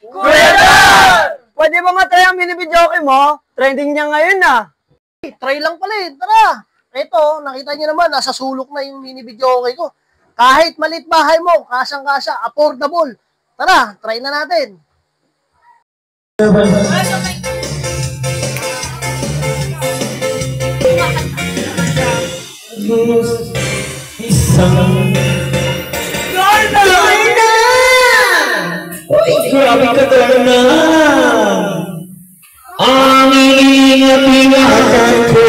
Kuya! Pwede ba matry ang binibidyoke mo? Trending niya ngayon ah. Try lang pala eh. Tara. Ito, nakita niyo naman, nasa sulok na yung mini-videoke ko. Kahit malit bahay mo, kasang-kasa, affordable. Tara, try na natin. Grabe ka na. Ang ingatan ko.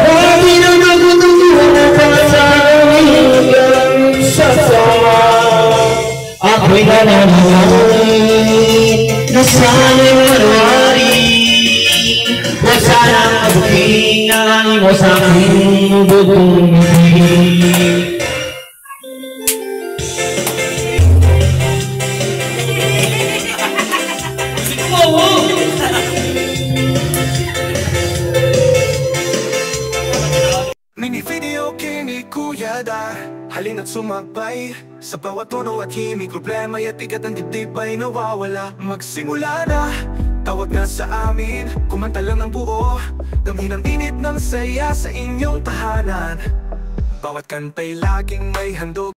Pwede na nagutunan ka sa hanggang sa sama. Ako'y nananalig na sana'y manwari. Huwag sanang mabuting ang mo sa aking bubungi. Mini-videoke ni Kuya Dar, halina't sumabay sa bawat tono at himig. Problema at ikat ng dibdib ay nawawala. Magsimula na, tawag na sa amin. Kumanta lang ng buo, damhin ang init ng saya sa inyong tahanan. Bawat kanta'y laging may handog.